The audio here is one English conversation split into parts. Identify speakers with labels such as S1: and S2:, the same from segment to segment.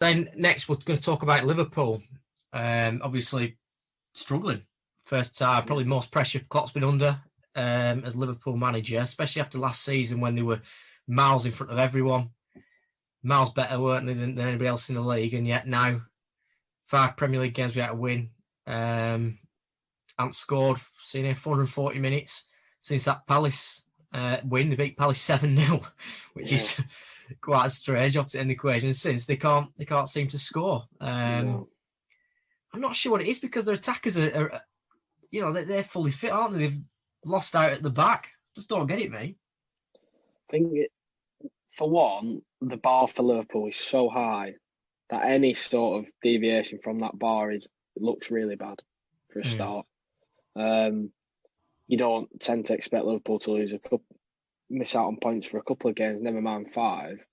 S1: Then next we're going to talk about Liverpool. Obviously struggling. First time, probably most pressure Klopp's been under as Liverpool manager, especially after last season when they were miles in front of everyone. Miles better, weren't they, than anybody else in the league? And yet now, 5 Premier League games without a win. Haven't scored, seen here 440 minutes since that Palace win. They beat Palace 7-0, which is quite strange off to end the equation. Since they can't seem to score. I'm not sure what it is because their attackers are they're fully fit, aren't they? They've lost out at the back. Just don't get it, mate.
S2: I think for one, the bar for Liverpool is so high that any sort of deviation from that bar looks really bad for a start. You don't tend to expect Liverpool to miss out on points for a couple of games, never mind 5.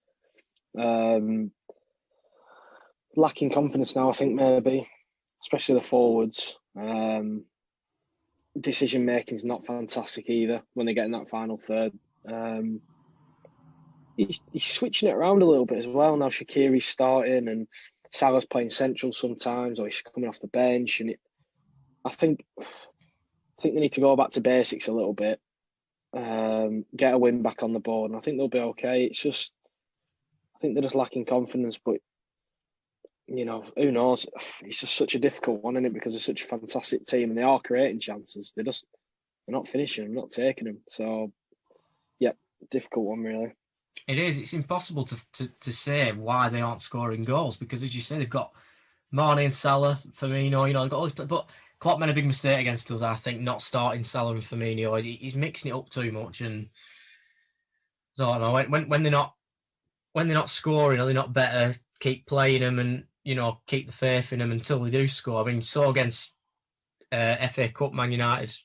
S2: Lacking confidence now, I think, maybe, especially the forwards. Decision making is not fantastic either when they get in that final third. He's switching it around a little bit as well. Now Shaqiri's starting and Salah's playing central sometimes, or he's coming off the bench. And I think they need to go back to basics a little bit, get a win back on the board, and I think they'll be okay. It's just, I think they're just lacking confidence, but who knows? It's just such a difficult one, isn't it? Because they're such a fantastic team and they are creating chances. They're not finishing them, not taking them. So, difficult one, really.
S1: It is. It's impossible to say why they aren't scoring goals because, as you say, they've got Mane and Salah, Firmino. They've got all this, but Klopp made a big mistake against us, I think, not starting Salah and Firmino. He's mixing it up too much, and I don't know when they're not scoring, are they not better? Keep playing them and keep the faith in them until they do score. I mean, so against FA Cup, Man United,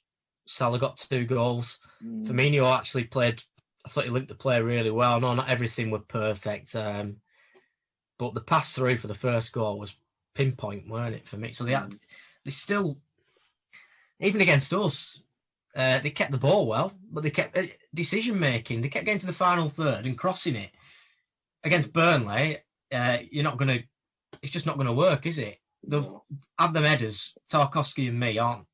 S1: Salah got 2 goals. Firmino actually played. I thought he linked the play really well. No, not everything were perfect, but the pass through for the first goal was pinpoint, weren't it, for me? So they still, even against us, they kept the ball well, but they kept decision making. They kept getting to the final third and crossing it. Against Burnley, it's just not gonna work, is it? They'll have them headers. Tarkowski and me aren't.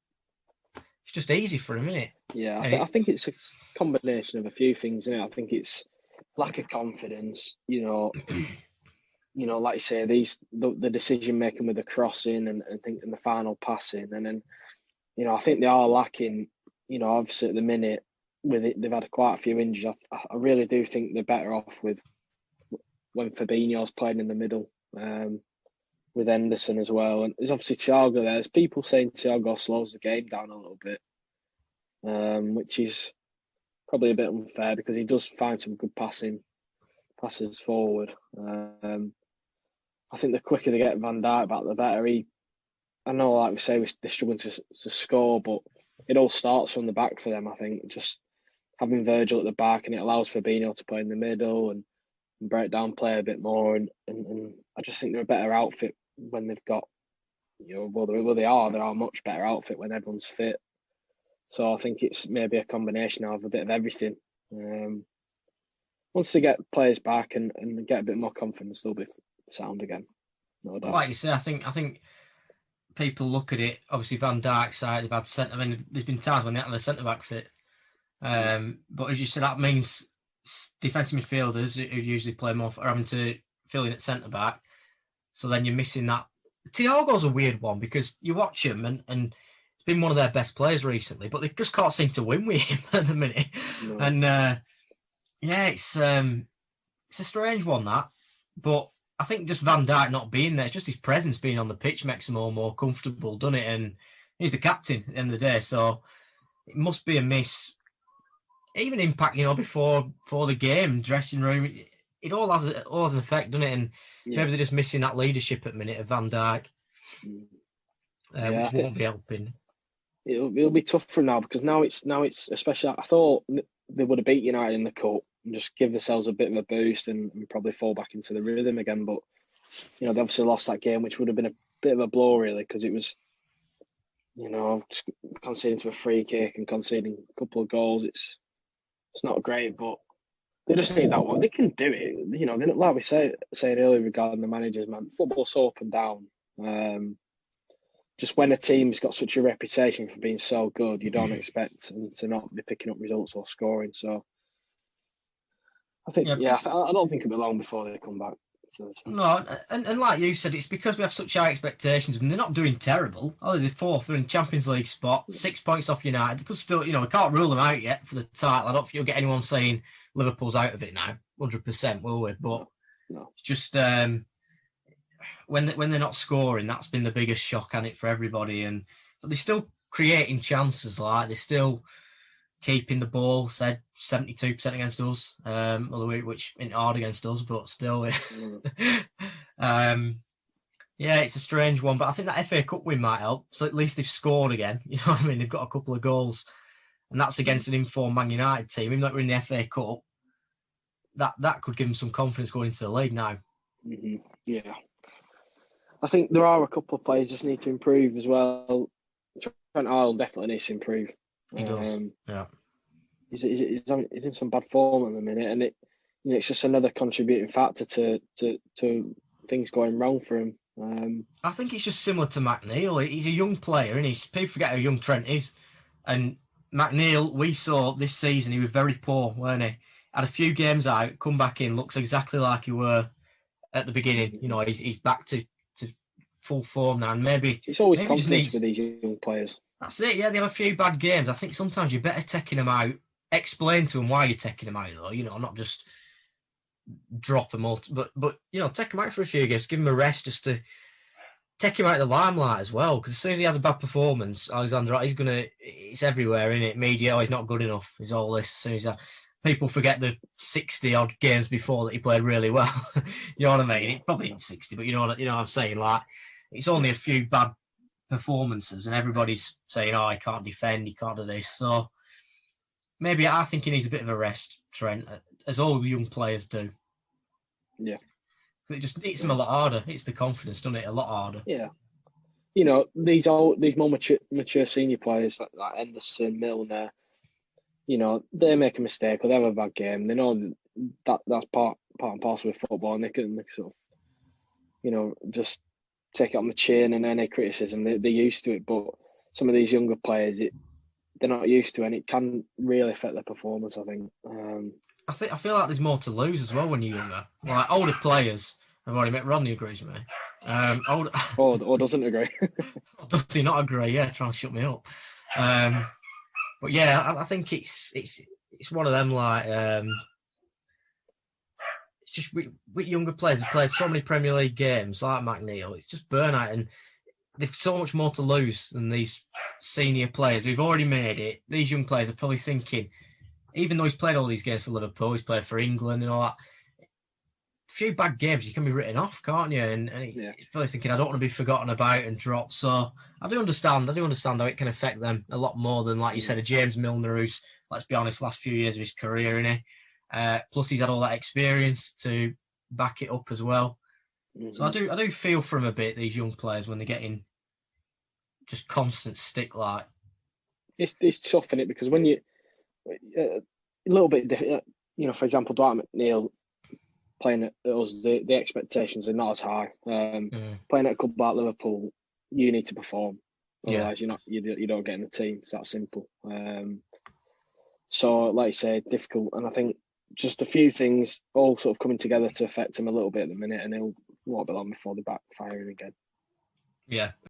S1: It's just easy for him, isn't it?
S2: Yeah, I think it's a combination of a few things, isn't it? I think it's lack of confidence. Like you say, the decision making with the crossing and the final passing, and then I think they are lacking. Obviously at the minute with it, they've had quite a few injuries. I really do think they're better off with when Fabinho's playing in the middle, with Henderson as well. And there's obviously Thiago there. There's people saying Thiago slows the game down a little bit, which is probably a bit unfair because he does find some good passes forward. I think the quicker they get Van Dijk back, the better. I know, like we say, they're struggling to score, but it all starts from the back for them, I think. Just having Virgil at the back, and it allows Fabinho to play in the middle and break down play a bit more. And I just think they're a better outfit when they've got, they are a much better outfit when everyone's fit. So I think it's maybe a combination of a bit of everything. Once they get players back and get a bit more confidence, they'll be sound again. No doubt.
S1: Like you say, I think people look at it. Obviously, Van Dijk's side, they've had centre. I mean, there's been times when they haven't had a centre back fit. But as you said, that means defensive midfielders who usually play more are having to fill in at centre back. So then you're missing that. Thiago's a weird one because you watch him and he's been one of their best players recently, but they just can't seem to win with him at the minute. No. And it's a strange one, that. But I think just Van Dijk not being there, just his presence being on the pitch makes him all more comfortable, doesn't it? And he's the captain at the end of the day, so it must be a miss. Even impact, before the game, dressing room, it all has an effect, doesn't it? And maybe they're just missing that leadership at the minute of Van Dijk, which won't be helping.
S2: It'll be tough for him now because now it's especially. I thought they would have beat United in the cup and just give themselves a bit of a boost and probably fall back into the rhythm again. But they obviously lost that game, which would have been a bit of a blow really because it was, just conceding to a free kick and conceding a couple of goals. It's not great, but They just need that one. They can do it. You know, like we said earlier regarding the managers, man, football's so up and down. Just when a team's got such a reputation for being so good, you don't expect them to not be picking up results or scoring. So I think, I don't think it'll be long before they come back.
S1: No, and like you said, it's because we have such high expectations. I mean, they're not doing terrible. Oh, they're fourth. They're in Champions League spot, 6 points off United. They could still, we can't rule them out yet for the title. I don't think you'll get anyone saying Liverpool's out of it now, 100%, will we? But
S2: no.
S1: Just when they're not scoring, that's been the biggest shock on it for everybody. But they're still creating chances. Like they're still keeping the ball, said 72% against us, which isn't hard against us, but still. It's a strange one, but I think that FA Cup win might help. So at least they've scored again. You know what I mean? They've got a couple of goals, and that's against an informed Man United team. Even though we're in the FA Cup, that could give them some confidence going into the league now.
S2: Mm-hmm. Yeah. I think there are a couple of players just need to improve as well. Trent Arnold definitely needs to improve.
S1: He does. Yeah.
S2: He's in some bad form at the minute, and it's just another contributing factor to things going wrong for him.
S1: I think it's just similar to McNeil. He's a young player, and people forget how young Trent is. And McNeil, we saw this season, he was very poor, weren't he? Had a few games out, come back in, looks exactly like he were at the beginning. He's back to full form now, and maybe
S2: it's always confidence with these young players.
S1: That's it. Yeah, they have a few bad games. I think sometimes you're better taking them out. Explain to them why you're taking them out, though. Not just drop them all, but take them out for a few games, give them a rest, just to take him out of the limelight as well. Because as soon as he has a bad performance, Alexander, it's everywhere, isn't it? Media, he's not good enough. He's all this. As soon as people forget the 60 odd games before that he played really well. You know what I mean? It's probably in 60, but you know what I'm saying. Like, it's only a few bad performances, and everybody's saying, "Oh, he can't defend, he can't do this." So maybe I think he needs a bit of a rest, Trent, as all young players do.
S2: Yeah,
S1: it just hits them a lot harder. It's the confidence, doesn't it? A lot harder.
S2: Yeah, these more mature senior players like Henderson, Milner. They make a mistake or they have a bad game. They know that's part and parcel with football, and they can sort of, just take it on the chin and any criticism. They're used to it, but some of these younger players, they're not used to it, and it can really affect their performance, I think.
S1: I feel like there's more to lose as well when you're younger. Like older players, I've already met Rodney agrees with me.
S2: Or doesn't agree.
S1: Does he not agree? Yeah, trying to shut me up. But yeah, I think it's one of them like it's just with younger players who played so many Premier League games like McNeil, it's just burnout, and they've so much more to lose than these senior players who've already made it. These young players are probably thinking, even though he's played all these games for Liverpool, he's played for England and all that, a few bad games you can be written off, can't you? And he's probably thinking, I don't want to be forgotten about and dropped. So I do understand how it can affect them a lot more than, like you said, a James Milner who's, let's be honest, last few years of his career, innit? Plus he's had all that experience to back it up as well. Mm-hmm. So I do feel for him a bit, these young players, when they're getting just constant stick like.
S2: It's tough, isn't it? Because when you a little bit different, for example, Dwight McNeil playing at us, the expectations are not as high. Playing at a club like Liverpool, you need to perform. Otherwise, you don't get in the team. It's that simple. So, like you say, difficult. And I think just a few things all sort of coming together to affect him a little bit at the minute, and it won't be long before they're back firing again.
S1: Yeah.